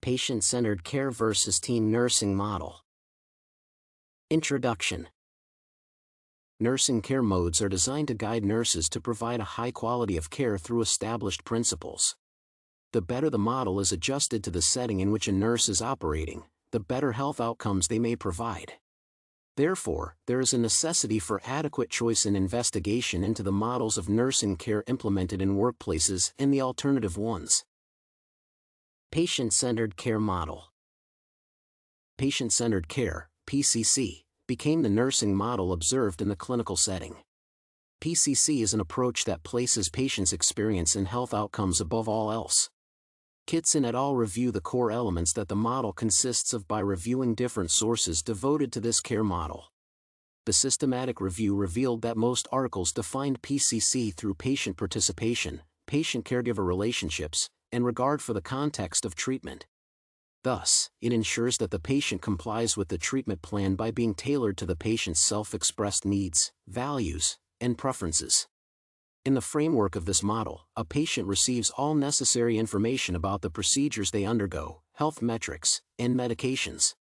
Patient-centered care versus team nursing model. Introduction. Nursing care modes are designed to guide nurses to provide a high quality of care through established principles. The better the model is adjusted to the setting in which a nurse is operating, the better health outcomes they may provide. Therefore, there is a necessity for adequate choice and investigation into the models of nursing care implemented in workplaces and the alternative ones. Patient-centered care model. Patient-centered care, PCC, became the nursing model observed in the clinical setting. PCC is an approach that places patients' experience and health outcomes above all else. Kitson et al. Review the core elements that the model consists of by reviewing different sources devoted to this care model. The systematic review revealed that most articles defined PCC through patient participation, patient-caregiver relationships, and regard for the context of treatment. Thus, it ensures that the patient complies with the treatment plan by being tailored to the patient's self-expressed needs, values, and preferences. In the framework of this model, a patient receives all necessary information about the procedures they undergo, health metrics, and medications.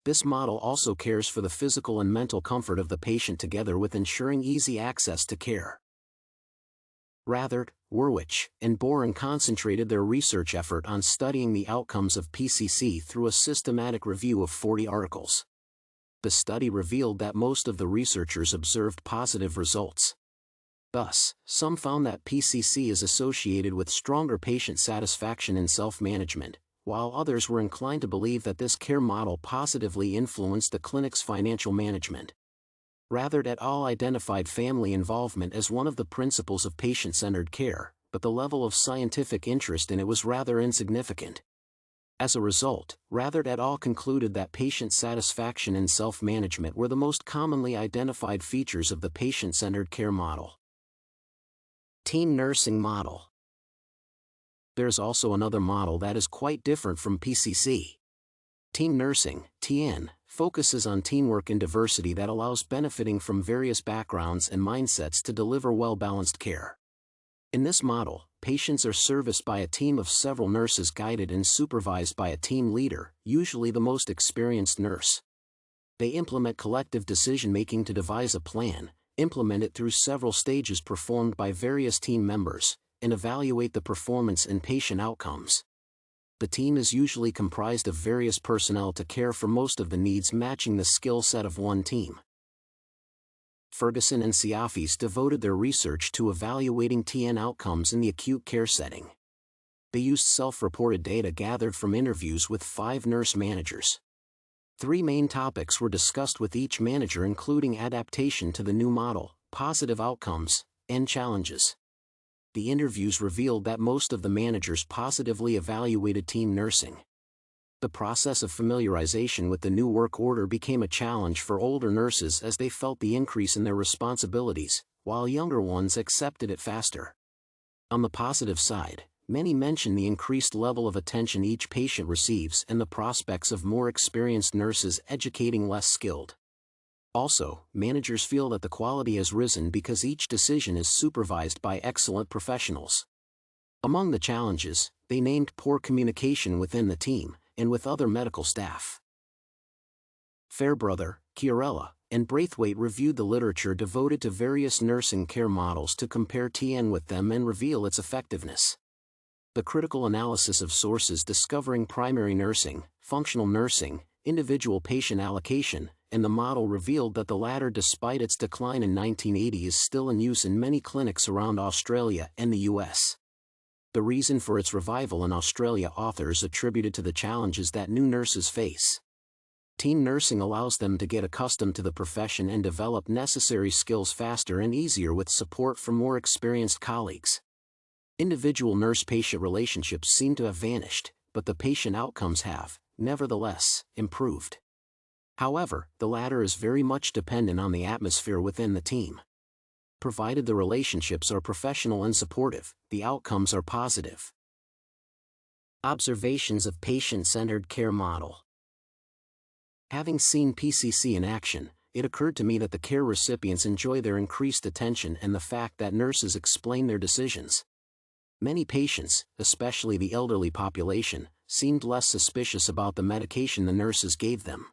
This model also cares for the physical and mental comfort of the patient together with ensuring easy access to care. Rathert, Werwich, and Boren concentrated their research effort on studying the outcomes of PCC through a systematic review of 40 articles. The study revealed that most of the researchers observed positive results. Thus, some found that PCC is associated with stronger patient satisfaction and self-management, while others were inclined to believe that this care model positively influenced the clinic's financial management. Rathert et al. Identified family involvement as one of the principles of patient-centered care, but the level of scientific interest in it was rather insignificant. As a result, Rathert et al. Concluded that patient satisfaction and self-management were the most commonly identified features of the patient-centered care model. Team nursing model. There's also another model that is quite different from PCC. Team nursing, TN, focuses on teamwork and diversity that allows benefiting from various backgrounds and mindsets to deliver well-balanced care. In this model, patients are serviced by a team of several nurses guided and supervised by a team leader, usually the most experienced nurse. They implement collective decision-making to devise a plan, implement it through several stages performed by various team members, and evaluate the performance and patient outcomes. The team is usually comprised of various personnel to care for most of the needs matching the skill set of one team. Ferguson and Cioffi devoted their research to evaluating TN outcomes in the acute care setting. They used self-reported data gathered from interviews with 5 nurse managers. 3 main topics were discussed with each manager, including adaptation to the new model, positive outcomes, and challenges. The interviews revealed that most of the managers positively evaluated team nursing. The process of familiarization with the new work order became a challenge for older nurses as they felt the increase in their responsibilities, while younger ones accepted it faster. On the positive side, many mention the increased level of attention each patient receives and the prospects of more experienced nurses educating less skilled. Also, managers feel that the quality has risen because each decision is supervised by excellent professionals. Among the challenges, they named poor communication within the team and with other medical staff. Fairbrother, Chiarella, and Braithwaite reviewed the literature devoted to various nursing care models to compare TN with them and reveal its effectiveness. The critical analysis of sources discovering primary nursing, functional nursing, individual patient allocation, and the model revealed that the latter, despite its decline in 1980, is still in use in many clinics around Australia and the US. The reason for its revival in Australia, authors attributed to the challenges that new nurses face. Team nursing allows them to get accustomed to the profession and develop necessary skills faster and easier with support from more experienced colleagues. Individual nurse-patient relationships seem to have vanished, but the patient outcomes have, nevertheless, improved. However, the latter is very much dependent on the atmosphere within the team. Provided the relationships are professional and supportive, the outcomes are positive. Observations of patient-centered care model. Having seen PCC in action, it occurred to me that the care recipients enjoy their increased attention and the fact that nurses explain their decisions. Many patients, especially the elderly population, seemed less suspicious about the medication the nurses gave them.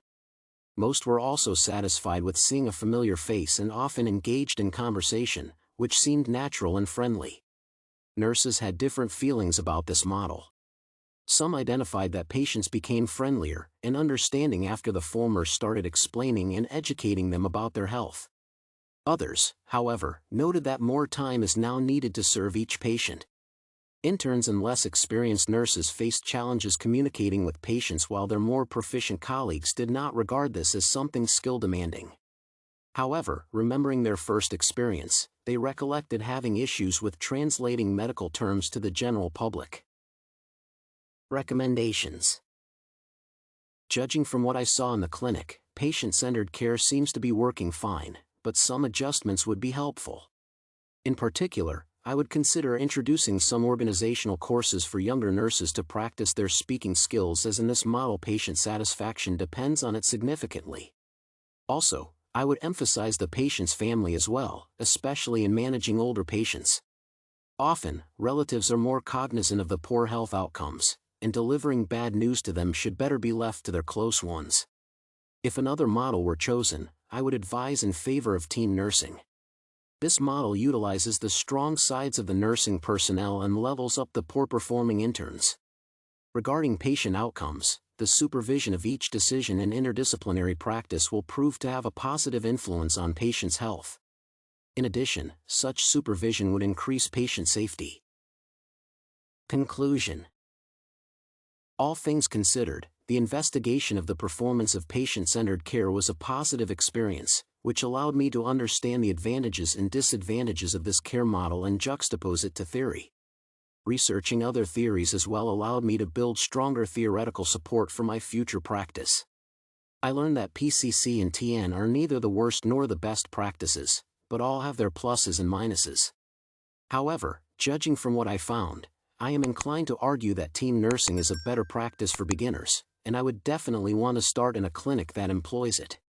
Most were also satisfied with seeing a familiar face and often engaged in conversation, which seemed natural and friendly. Nurses had different feelings about this model. Some identified that patients became friendlier and understanding after the former started explaining and educating them about their health. Others, however, noted that more time is now needed to serve each patient. Interns and less experienced nurses faced challenges communicating with patients, while their more proficient colleagues did not regard this as something skill-demanding. However, remembering their first experience, they recollected having issues with translating medical terms to the general public. Recommendations. Judging from what I saw in the clinic, patient-centered care seems to be working fine, but some adjustments would be helpful. In particular, I would consider introducing some organizational courses for younger nurses to practice their speaking skills, as in this model patient satisfaction depends on it significantly. Also, I would emphasize the patient's family as well, especially in managing older patients. Often, relatives are more cognizant of the poor health outcomes, and delivering bad news to them should better be left to their close ones. If another model were chosen, I would advise in favor of team nursing. This model utilizes the strong sides of the nursing personnel and levels up the poor-performing interns. Regarding patient outcomes, the supervision of each decision and interdisciplinary practice will prove to have a positive influence on patients' health. In addition, such supervision would increase patient safety. Conclusion. All things considered, the investigation of the performance of patient-centered care was a positive experience, which allowed me to understand the advantages and disadvantages of this care model and juxtapose it to theory. Researching other theories as well allowed me to build stronger theoretical support for my future practice. I learned that PCC and TN are neither the worst nor the best practices, but all have their pluses and minuses. However, judging from what I found, I am inclined to argue that team nursing is a better practice for beginners, and I would definitely want to start in a clinic that employs it.